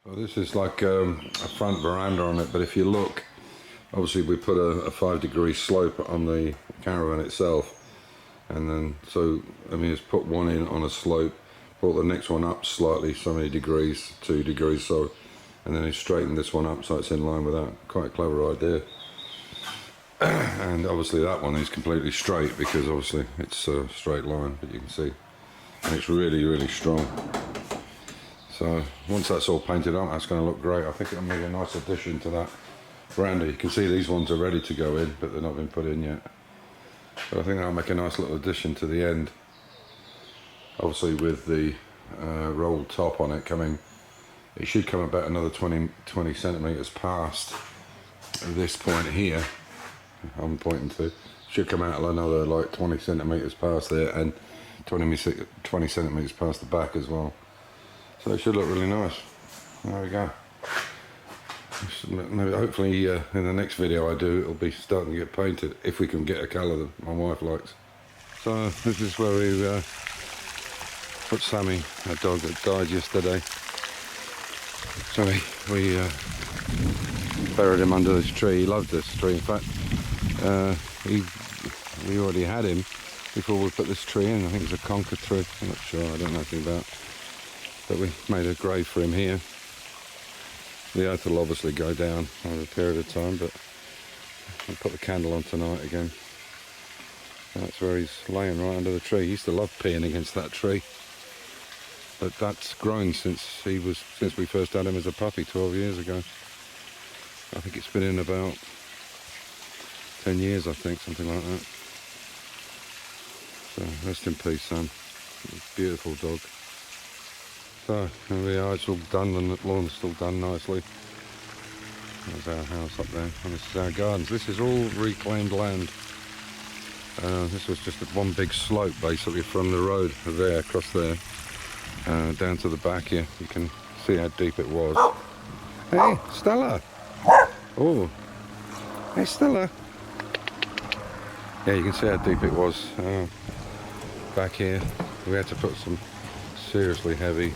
Well, this is like a front veranda on it, but if you look, obviously we put a 5-degree slope on the Caravan itself, and then so Amir's put one in on a slope, brought the next one up slightly, so many degrees, 2 degrees, so, and then he straightened this one up so it's in line with that. Quite a clever idea. And obviously that one is completely straight because obviously it's a straight line, but you can see, and it's really, really strong. So once that's all painted up, that's going to look great. I think it'll make a nice addition to that veranda. You can see these ones are ready to go in, but they're not been put in yet. But I think that'll make a nice little addition to the end. Obviously with the rolled top on it coming, it should come about another 20 centimetres past this point here. I'm pointing to. Should come out another like 20 centimetres past there, and 20 centimetres past the back as well. So it should look really nice. There we go. Maybe, hopefully in the next video I do, it'll be starting to get painted, if we can get a colour that my wife likes. So this is where we put Sammy, our dog that died yesterday. So we buried him under this tree. He loved this tree. In fact, we already had him before we put this tree in. I think it's a conker tree. I'm not sure. I don't know anything about. But we made a grave for him here. The earth will obviously go down over a period of time, but I'll put the candle on tonight again. That's where he's laying, right under the tree. He used to love peeing against that tree, but that's grown since we first had him as a puppy 12 years ago. I think it's been in about 10 years, I think, something like that. So rest in peace, Sam. Beautiful dog. So here we are, it's all done, and the lawn's still done nicely. There's our house up there, and this is our gardens. This is all reclaimed land. This was just one big slope basically from the road there, across there, down to the back here. You can see how deep it was. Hey, Stella! Oh, hey Stella! Yeah, you can see how deep it was back here. We had to put some seriously heavy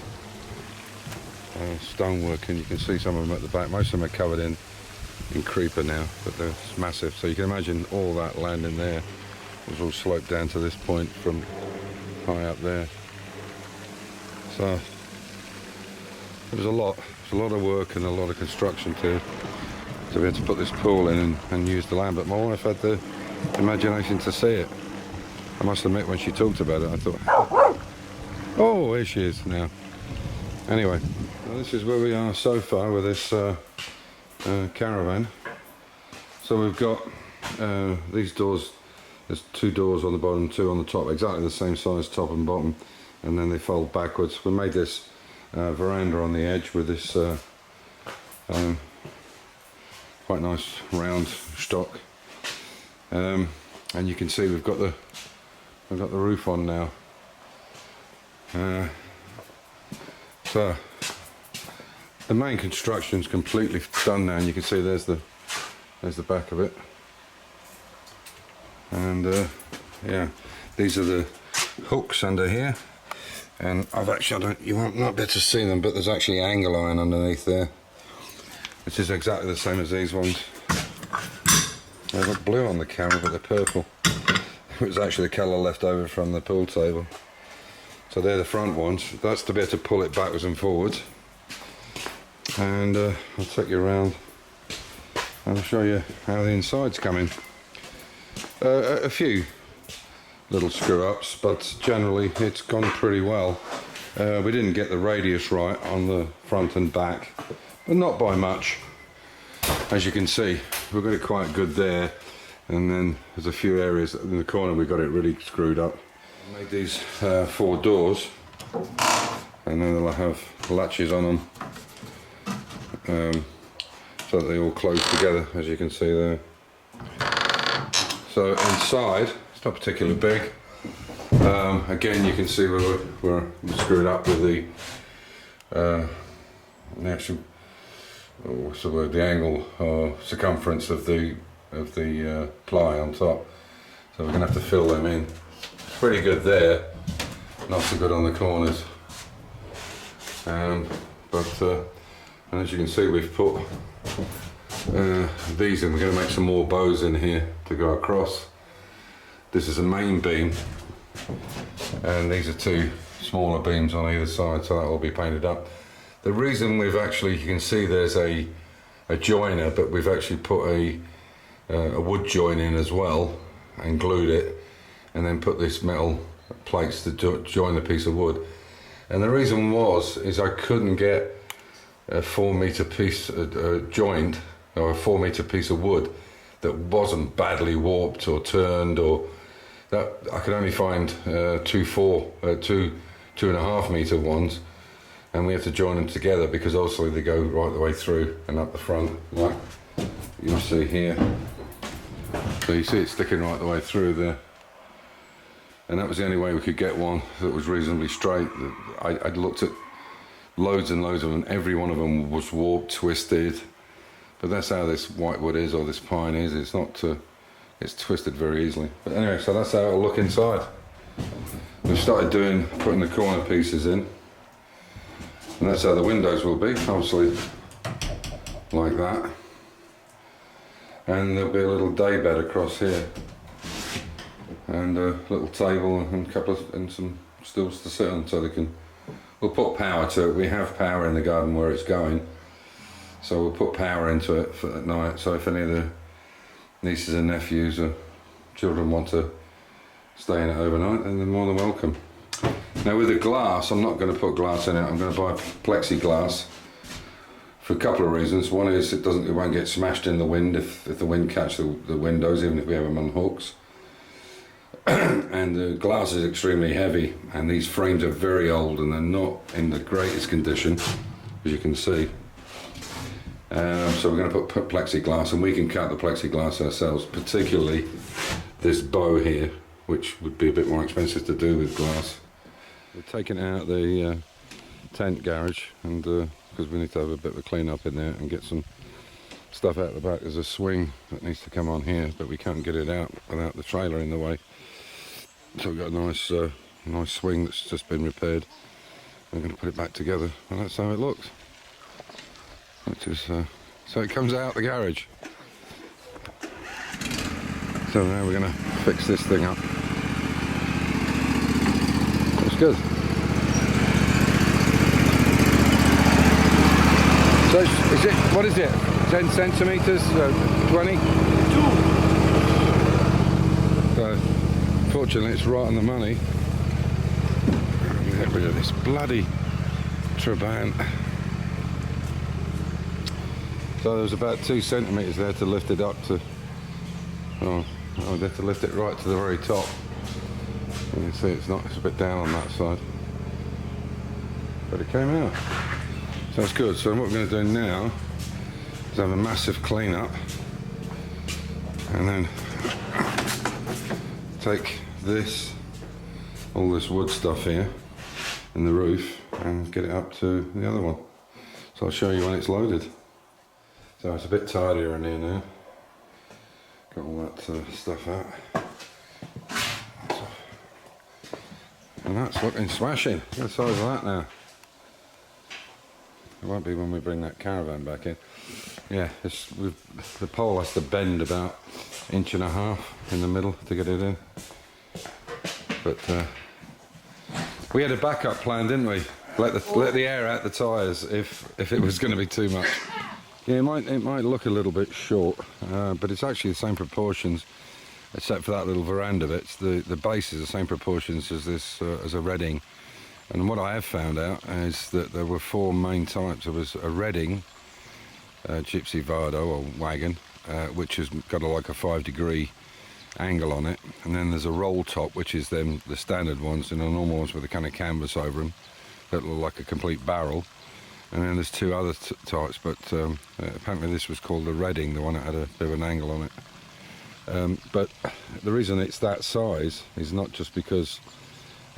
stonework, and you can see some of them at the back. Most of them are covered in creeper now, but they're massive. So you can imagine all that land in there was all sloped down to this point from high up there. So it was a lot of work and a lot of construction to be able to put this pool in and use the land. But my wife had the imagination to see it. I must admit, when she talked about it, I thought, oh, here she is now. Anyway, well, this is where we are so far with this Caravan. So we've got these doors. There's 2 doors on the bottom, 2 on the top, exactly the same size, top and bottom, and then they fold backwards. We made this veranda on the edge with this quite nice round stock, and you can see we've got the roof on now. So the main construction's completely done now, and you can see there's the back of it. And yeah, these are the hooks under here, and you won't not be able to see them, but there's actually angle iron underneath there, which is exactly the same as these ones. They've got blue on the camera, but they're purple. It was actually the colour left over from the pool table. So they're the front ones. That's to be able to pull it backwards and forwards. And I'll take you around and I'll show you how the inside's coming. A few little screw-ups, but generally it's gone pretty well. We didn't get the radius right on the front and back, but not by much. As you can see, we've got it quite good there, and then there's a few areas in the corner we got it really screwed up. I made these 4 doors, and then they'll have latches on them, so that they all close together, as you can see there. So inside, it's not particularly big. Again, you can see we're screwed up with the actual, what's the word, the angle or circumference of the ply on top. So we're going to have to fill them in. It's pretty good there, not so good on the corners. But And as you can see, we've put these in. We're going to make some more bows in here to go across. This is a main beam, and these are two smaller beams on either side, so that will be painted up. The reason we've actually, you can see there's a joiner, but we've actually put a wood join in as well and glued it, and then put this metal plates to join the piece of wood. And the reason is I couldn't get a 4 meter piece joint, or a 4 meter piece of wood that wasn't badly warped or turned, or that I could only find 2.5 meter ones, and we have to join them together because obviously they go right the way through and up the front, like you'll see here. So you see it sticking right the way through there, and that was the only way we could get one that was reasonably straight. I'd looked at loads and loads of them, every one of them was warped, twisted, but that's how this whitewood is, or this pine is. It's not it's twisted very easily. But anyway, so that's how it'll look inside. We've started putting the corner pieces in, and that's how the windows will be, obviously like that. And there'll be a little day bed across here, and a little table and some stools to sit on, so they can. We'll put power to it. We have power in the garden where it's going, so we'll put power into it at night. So if any of the nieces and nephews or children want to stay in it overnight, then they're more than welcome. Now with the glass, I'm not going to put glass in it. I'm going to buy plexiglass for a couple of reasons. One is it won't get smashed in the wind if the wind catches the windows, even if we have them on hooks. And the glass is extremely heavy, and these frames are very old and they're not in the greatest condition, as you can see. So we're going to put plexiglass, and we can cut the plexiglass ourselves, particularly this bow here, which would be a bit more expensive to do with glass. We're taking out the tent garage, and because we need to have a bit of a clean up in there and get some stuff out the back. There's a swing that needs to come on here, but we can't get it out without the trailer in the way. So we've got a nice swing that's just been repaired. I'm going to put it back together, and that's how it looks. Which is so it comes out the garage. So now we're going to fix this thing up. Looks good. So is it? What is it? 10 centimeters? 20? 2. So fortunately, it's right on the money. Get rid of this bloody Caravan. So there was about 2 centimeters there to lift it up to. Oh, I'd have to lift it right to the very top. You can see it's a bit down on that side, but it came out. So that's good. So what we're going to do now is have a massive clean up, and then take all this wood stuff here in the roof, and get it up to the other one. So I'll show you when it's loaded. So it's a bit tidier in here now. Got all that stuff out. And that's looking smashing. Look at the size of that now. It won't be when we bring that Caravan back in. Yeah, the pole has to bend about 1.5 inches in the middle to get it in. But we had a backup plan, didn't we? Let the air out the tyres if it was going to be too much. Yeah, it might look a little bit short, but it's actually the same proportions, except for that little veranda bit. The base is the same proportions as this as a Reading. And what I have found out is that there were 4 main types. There was a Reading, Gypsy Wagon, which has got like a 5-degree angle on it, and then there's a roll top, which is the standard ones, and the normal ones with a kind of canvas over them that look like a complete barrel. And then there's 2 other types, but apparently this was called the Reading, the one that had a bit of an angle on it. But the reason it's that size is not just because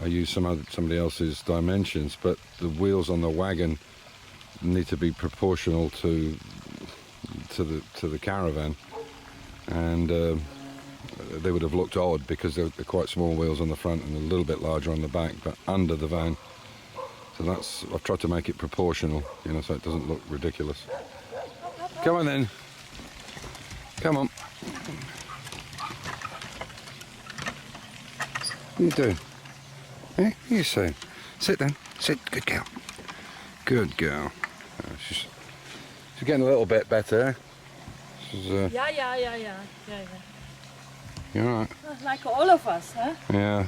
I use somebody else's dimensions, but the wheels on the wagon need to be proportional to the Caravan, and they would have looked odd because they're quite small wheels on the front and a little bit larger on the back, but under the van. So that's, I've tried to make it proportional, you know, so it doesn't look ridiculous. Come on then. Come on. What are you doing? Eh? What are you saying? Sit then. Sit. Good girl. Good girl. She's getting a little bit better. She's, Yeah. You alright? Like all of us, huh? Yeah.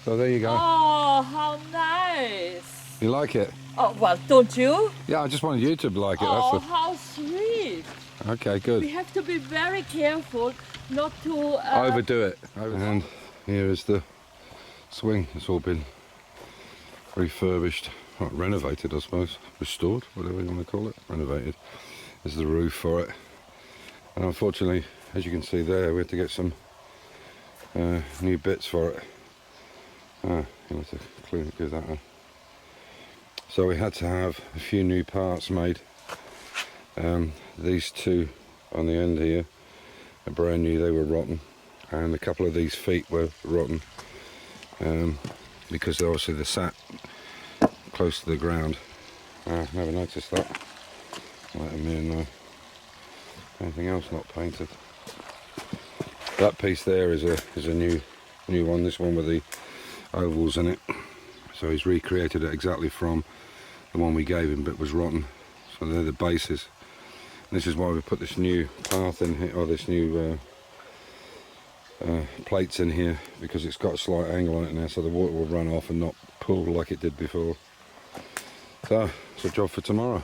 So there you go. Oh, how nice. You like it? Oh, well, don't you? Yeah, I just wanted you to like it. Oh, That's how sweet. okay, good. We have to be very careful not to... Overdo it. And here is the swing. It's all been refurbished, well, renovated, I suppose. Restored, whatever you want to call it. Renovated. There's the roof for it. And unfortunately, as you can see there, we had to get some new bits for it. You'll have to clean it, do that one. So we had to have a few new parts made. These two on the end here are brand new, they were rotten. And a couple of these feet were rotten. Because obviously they're sat close to the ground. Never noticed that. Let Amir know. Anything else not painted? That piece there is a new one. This one with the ovals in it. So he's recreated it exactly from the one we gave him, but was rotten. So they're the bases. And this is why we put this new path in here, or this new plates in here, because it's got a slight angle on it now, so the water will run off and not pool like it did before. So it's a job for tomorrow.